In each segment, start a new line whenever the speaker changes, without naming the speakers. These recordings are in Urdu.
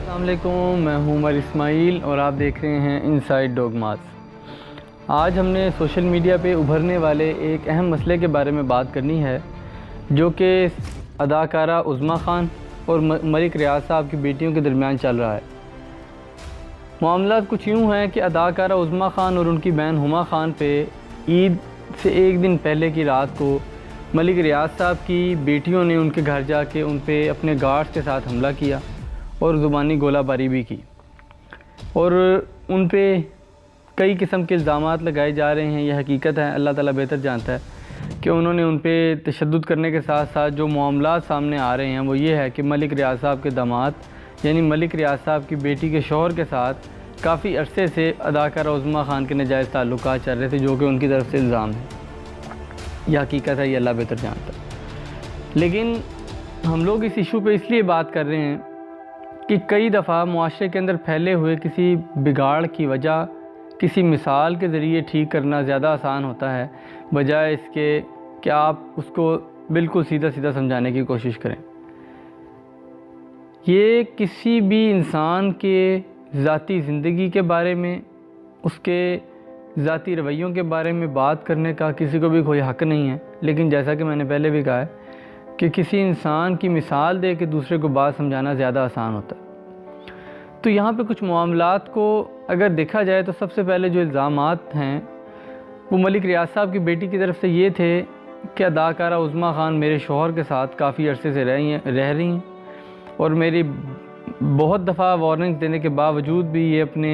السلام علیکم، میں ہوں عمر اسماعیل اور آپ دیکھ رہے ہیں انسائیڈ ڈوگماز۔ آج ہم نے سوشل میڈیا پہ ابھرنے والے ایک اہم مسئلے کے بارے میں بات کرنی ہے، جو کہ اداکارہ عظمیٰ خان اور ملک ریاض صاحب کی بیٹیوں کے درمیان چل رہا ہے۔ معاملات کچھ یوں ہیں کہ اداکارہ عظمیٰ خان اور ان کی بہن ہما خان پہ عید سے ایک دن پہلے کی رات کو ملک ریاض صاحب کی بیٹیوں نے ان کے گھر جا کے ان پہ اپنے گارڈز کے ساتھ حملہ کیا اور زبانی گولہ باری بھی کی، اور ان پہ کئی قسم کے الزامات لگائے جا رہے ہیں۔ یہ حقیقت ہے، اللہ تعالیٰ بہتر جانتا ہے کہ انہوں نے ان پہ تشدد کرنے کے ساتھ ساتھ جو معاملات سامنے آ رہے ہیں وہ یہ ہے کہ ملک ریاض صاحب کے داماد یعنی ملک ریاض صاحب کی بیٹی کے شوہر کے ساتھ کافی عرصے سے اداکارہ عظمیٰ خان کے ناجائز تعلقات چل رہے تھے، جو کہ ان کی طرف سے الزام ہے۔ یہ حقیقت ہے، یہ اللہ بہتر جانتا ہے۔ لیکن ہم لوگ اس ایشو پہ اس لیے بات کر رہے ہیں کہ کئی دفعہ معاشرے کے اندر پھیلے ہوئے کسی بگاڑ کی وجہ کسی مثال کے ذریعے ٹھیک کرنا زیادہ آسان ہوتا ہے، بجائے اس کے کہ آپ اس کو بالکل سیدھا سیدھا سمجھانے کی کوشش کریں۔ یہ کسی بھی انسان کے ذاتی زندگی کے بارے میں، اس کے ذاتی رویوں کے بارے میں بات کرنے کا کسی کو بھی کوئی حق نہیں ہے، لیکن جیسا کہ میں نے پہلے بھی کہا ہے کہ کسی انسان کی مثال دے کے دوسرے کو بات سمجھانا زیادہ آسان ہوتا ہے۔ تو یہاں پہ کچھ معاملات کو اگر دیکھا جائے تو سب سے پہلے جو الزامات ہیں وہ ملک ریاض صاحب کی بیٹی کی طرف سے یہ تھے کہ اداکارہ عظمیٰ خان میرے شوہر کے ساتھ کافی عرصے سے رہ رہی ہیں اور میری بہت دفعہ وارننگ دینے کے باوجود بھی یہ اپنے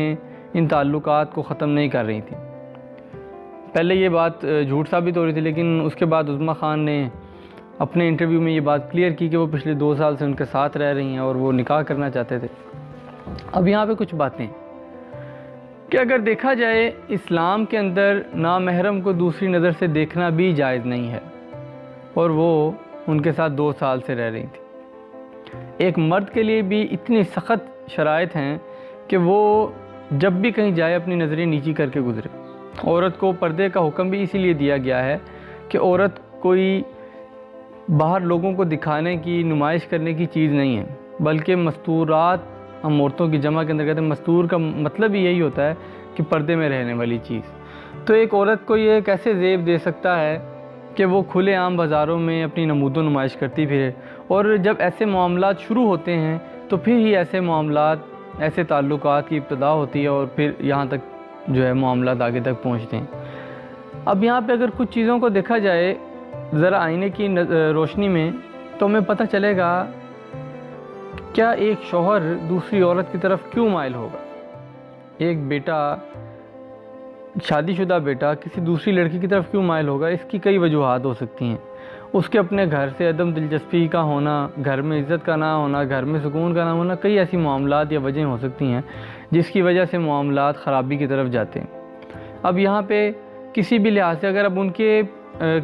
ان تعلقات کو ختم نہیں کر رہی تھیں۔ پہلے یہ بات جھوٹ ثابت ہو رہی تھی، لیکن اس کے بعد عظمیٰ خان نے اپنے انٹرویو میں یہ بات کلیئر کی کہ وہ پچھلے 2 سال سے ان کے ساتھ رہ رہی ہیں اور وہ نکاح کرنا چاہتے تھے۔ اب یہاں پہ کچھ باتیں کہ اگر دیکھا جائے اسلام کے اندر نامحرم کو دوسری نظر سے دیکھنا بھی جائز نہیں ہے، اور وہ ان کے ساتھ 2 سال سے رہ رہی تھی۔ ایک مرد کے لیے بھی اتنی سخت شرائط ہیں کہ وہ جب بھی کہیں جائے اپنی نظریں نیچی کر کے گزرے۔ عورت کو پردے کا حکم بھی اسی لیے دیا گیا ہے کہ عورت کوئی باہر لوگوں کو دکھانے کی، نمائش کرنے کی چیز نہیں ہے، بلکہ مستورات، ہم عورتوں کی جمع کے اندر کہتے ہیں مستور کا مطلب ہی یہی ہوتا ہے کہ پردے میں رہنے والی چیز۔ تو ایک عورت کو یہ کیسے زیب دے سکتا ہے کہ وہ کھلے عام بازاروں میں اپنی نمود و نمائش کرتی پھرے؟ اور جب ایسے معاملات شروع ہوتے ہیں تو پھر ہی ایسے معاملات، ایسے تعلقات کی ابتدا ہوتی ہے اور پھر یہاں تک جو ہے معاملات آگے تک پہنچتے ہیں۔ اب یہاں پہ اگر کچھ چیزوں کو دیکھا جائے ذرا آئینے کی روشنی میں تو ہمیں پتہ چلے گا کیا ایک شوہر دوسری عورت کی طرف کیوں مائل ہوگا۔ ایک بیٹا، شادی شدہ بیٹا کسی دوسری لڑکی کی طرف کیوں مائل ہوگا؟ اس کی کئی وجوہات ہو سکتی ہیں۔ اس کے اپنے گھر سے عدم دلچسپی کا ہونا، گھر میں عزت کا نہ ہونا، گھر میں سکون کا نہ ہونا، کئی ایسی معاملات یا وجہیں ہو سکتی ہیں جس کی وجہ سے معاملات خرابی کی طرف جاتے ہیں۔ اب یہاں پہ کسی بھی لحاظ سے اگر اب ان کے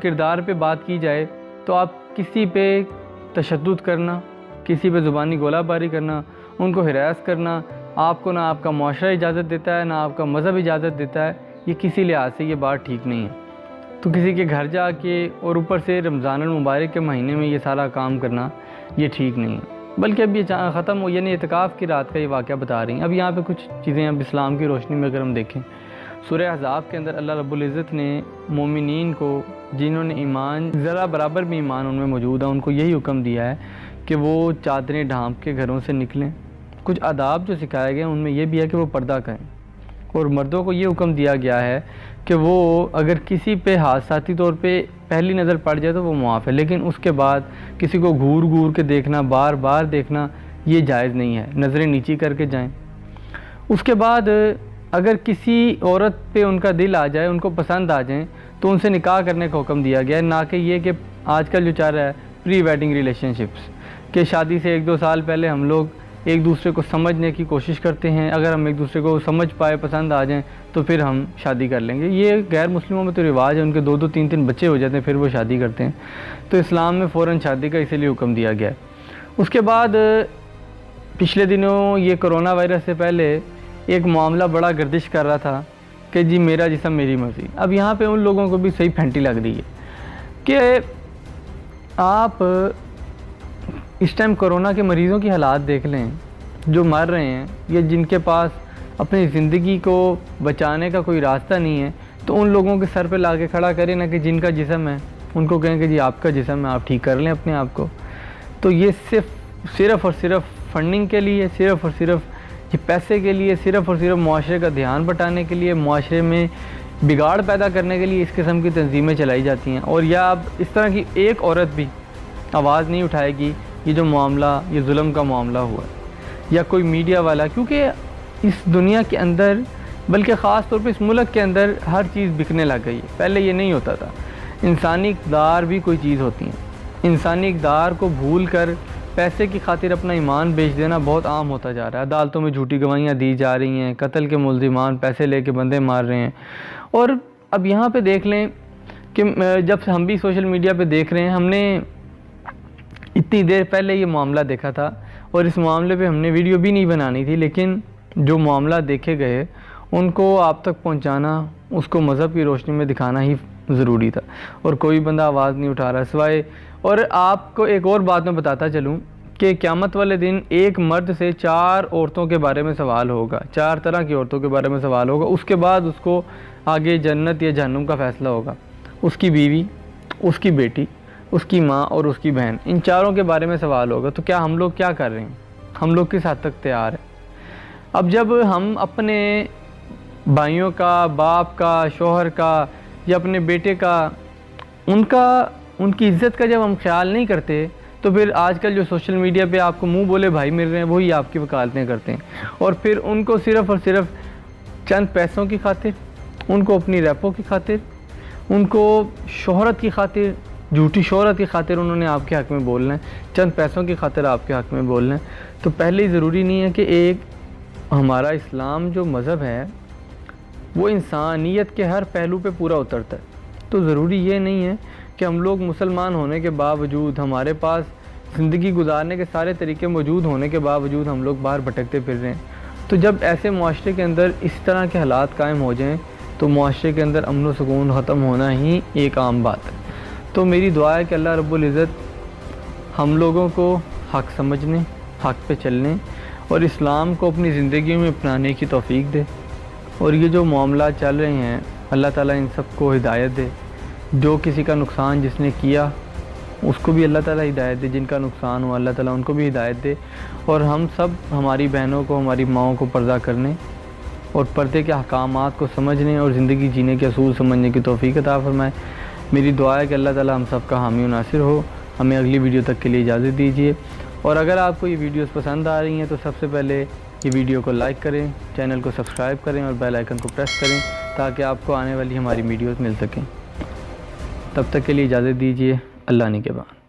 کردار پہ بات کی جائے تو آپ کسی پہ تشدد کرنا، کسی پہ زبانی گولہ باری کرنا، ان کو ہراس کرنا، آپ کو نہ آپ کا معاشرہ اجازت دیتا ہے، نہ آپ کا مذہب اجازت دیتا ہے، یہ کسی لحاظ سے یہ بات ٹھیک نہیں ہے۔ تو کسی کے گھر جا کے اور اوپر سے رمضان المبارک کے مہینے میں یہ سارا کام کرنا یہ ٹھیک نہیں ہے۔ بلکہ اب یہ ختم ہو، یعنی اعتکاف کی رات کا یہ واقعہ بتا رہی ہیں۔ اب یہاں پہ کچھ چیزیں اب اسلام کی روشنی میں اگر ہم دیکھیں، سورہ احزاب کے اندر اللہ رب العزت نے مومنین کو، جنہوں نے ایمان ذرا برابر بھی ایمان ان میں موجود ہے، ان کو یہی حکم دیا ہے کہ وہ چادریں ڈھانپ کے گھروں سے نکلیں۔ کچھ آداب جو سکھائے گئے ان میں یہ بھی ہے کہ وہ پردہ کریں، اور مردوں کو یہ حکم دیا گیا ہے کہ وہ اگر کسی پہ حادثاتی طور پہ پہلی نظر پڑ جائے تو وہ معاف ہے، لیکن اس کے بعد کسی کو گھور گھور کے دیکھنا، بار بار دیکھنا یہ جائز نہیں ہے، نظریں نیچی کر کے جائیں۔ اس کے بعد اگر کسی عورت پہ ان کا دل آ جائے، ان کو پسند آ جائیں تو ان سے نکاح کرنے کا حکم دیا گیا ہے، نہ کہ یہ کہ آج کل جو چل رہا ہے پری ویڈنگ ریلیشن شپس، کہ شادی سے 1-2 سال پہلے ہم لوگ ایک دوسرے کو سمجھنے کی کوشش کرتے ہیں، اگر ہم ایک دوسرے کو سمجھ پائے، پسند آ جائیں تو پھر ہم شادی کر لیں گے۔ یہ غیر مسلموں میں تو رواج ہے، ان کے 2-2 3-3 بچے ہو جاتے ہیں پھر وہ شادی کرتے ہیں۔ تو اسلام میں فوراً شادی کا اسی لیے حکم دیا گیا ہے۔ اس کے بعد پچھلے دنوں یہ کرونا وائرس سے پہلے ایک معاملہ بڑا گردش کر رہا تھا کہ جی میرا جسم میری مرضی۔ اب یہاں پہ ان لوگوں کو بھی صحیح پھینٹی لگ رہی ہے کہ آپ اس ٹائم کرونا کے مریضوں کی حالات دیکھ لیں جو مر رہے ہیں یا جن کے پاس اپنی زندگی کو بچانے کا کوئی راستہ نہیں ہے، تو ان لوگوں کے سر پہ لا کے کھڑا کریں نا کہ جن کا جسم ہے ان کو کہیں کہ جی آپ کا جسم ہے، آپ ٹھیک کر لیں اپنے آپ کو۔ تو یہ صرف اور صرف فنڈنگ کے لیے، صرف اور صرف یہ پیسے کے لیے، صرف اور صرف معاشرے کا دھیان بٹانے کے لیے، معاشرے میں بگاڑ پیدا کرنے کے لیے اس قسم کی تنظیمیں چلائی جاتی ہیں۔ اور یا اب اس طرح کی ایک عورت بھی آواز نہیں اٹھائے گی یہ جو معاملہ، یہ ظلم کا معاملہ ہوا ہے، یا کوئی میڈیا والا، کیونکہ اس دنیا کے اندر، بلکہ خاص طور پہ اس ملک کے اندر ہر چیز بکنے لگ گئی ہے۔ پہلے یہ نہیں ہوتا تھا۔ انسانی اقدار بھی کوئی چیز ہوتی ہیں، انسانی اقدار کو بھول کر پیسے کی خاطر اپنا ایمان بیچ دینا بہت عام ہوتا جا رہا ہے۔ عدالتوں میں جھوٹی گواہیاں دی جا رہی ہیں، قتل کے ملزمان پیسے لے کے بندے مار رہے ہیں۔ اور اب یہاں پہ دیکھ لیں کہ جب ہم بھی سوشل میڈیا پہ دیکھ رہے ہیں، ہم نے اتنی دیر پہلے یہ معاملہ دیکھا تھا اور اس معاملے پہ ہم نے ویڈیو بھی نہیں بنانی تھی، لیکن جو معاملہ دیکھے گئے ان کو آپ تک پہنچانا، اس کو مذہب کی روشنی میں دکھانا ہی ضروری تھا، اور کوئی بندہ آواز نہیں اٹھا رہا سوائے۔ اور آپ کو ایک اور بات میں بتاتا چلوں کہ قیامت والے دن ایک مرد سے 4 عورتوں کے بارے میں سوال ہوگا، 4 طرح کی عورتوں کے بارے میں سوال ہوگا۔ اس کے بعد اس کو آگے جنت یا جہنم کا فیصلہ ہوگا۔ اس کی بیوی، اس کی بیٹی، اس کی ماں اور اس کی بہن، ان 4 کے بارے میں سوال ہوگا۔ تو کیا ہم لوگ کیا کر رہے ہیں؟ ہم لوگ کس حد تک تیار ہیں؟ اب جب ہم اپنے بھائیوں کا، باپ کا، شوہر کا یا اپنے بیٹے کا، ان کی عزت کا جب ہم خیال نہیں کرتے، تو پھر آج کل جو سوشل میڈیا پہ آپ کو منہ بولے بھائی مل رہے ہیں، وہی آپ کی وکالتیں کرتے ہیں، اور پھر ان کو صرف اور صرف چند پیسوں کی خاطر، ان کو اپنی ریپو کی خاطر، ان کو شہرت کی خاطر، جھوٹی شہرت کی خاطر انہوں نے آپ کے حق میں بولنا ہے، چند پیسوں کی خاطر آپ کے حق میں بولنا ہے۔ تو پہلے ہی ضروری نہیں ہے کہ ایک ہمارا اسلام جو مذہب ہے وہ انسانیت کے ہر پہلو پہ پورا اترتا ہے۔ تو ضروری یہ نہیں ہے کہ ہم لوگ مسلمان ہونے کے باوجود، ہمارے پاس زندگی گزارنے کے سارے طریقے موجود ہونے کے باوجود ہم لوگ باہر بھٹکتے پھر رہے ہیں۔ تو جب ایسے معاشرے کے اندر اس طرح کے حالات قائم ہو جائیں تو معاشرے کے اندر امن و سکون ختم ہونا ہی ایک عام بات ہے۔ تو میری دعا ہے کہ اللہ رب العزت ہم لوگوں کو حق سمجھنے، حق پہ چلنے اور اسلام کو اپنی زندگی میں اپنانے کی توفیق دے۔ اور یہ جو معاملات چل رہے ہیں، اللہ تعالیٰ ان سب کو ہدایت دے۔ جو کسی کا نقصان جس نے کیا اس کو بھی اللہ تعالیٰ ہدایت دے، جن کا نقصان ہوا اللہ تعالیٰ ان کو بھی ہدایت دے، اور ہم سب ہماری بہنوں کو، ہماری ماؤں کو پردہ کرنے اور پردے کے احکامات کو سمجھنے اور زندگی جینے کے اصول سمجھنے کی توفیق عطا فرمائے۔ میری دعا ہے کہ اللہ تعالیٰ ہم سب کا حامی و ناصر ہو۔ ہمیں اگلی ویڈیو تک کے لیے اجازت دیجیے، اور اگر آپ کو یہ ویڈیوز پسند آ رہی ہیں تو سب سے پہلے یہ ویڈیو کو لائک کریں، چینل کو سبسکرائب کریں اور بیل آئیکن کو پریس کریں تاکہ آپ کو آنے والی ہماری ویڈیوز مل سکیں۔ تب تک کے لیے اجازت دیجیے، اللہ نگہبان۔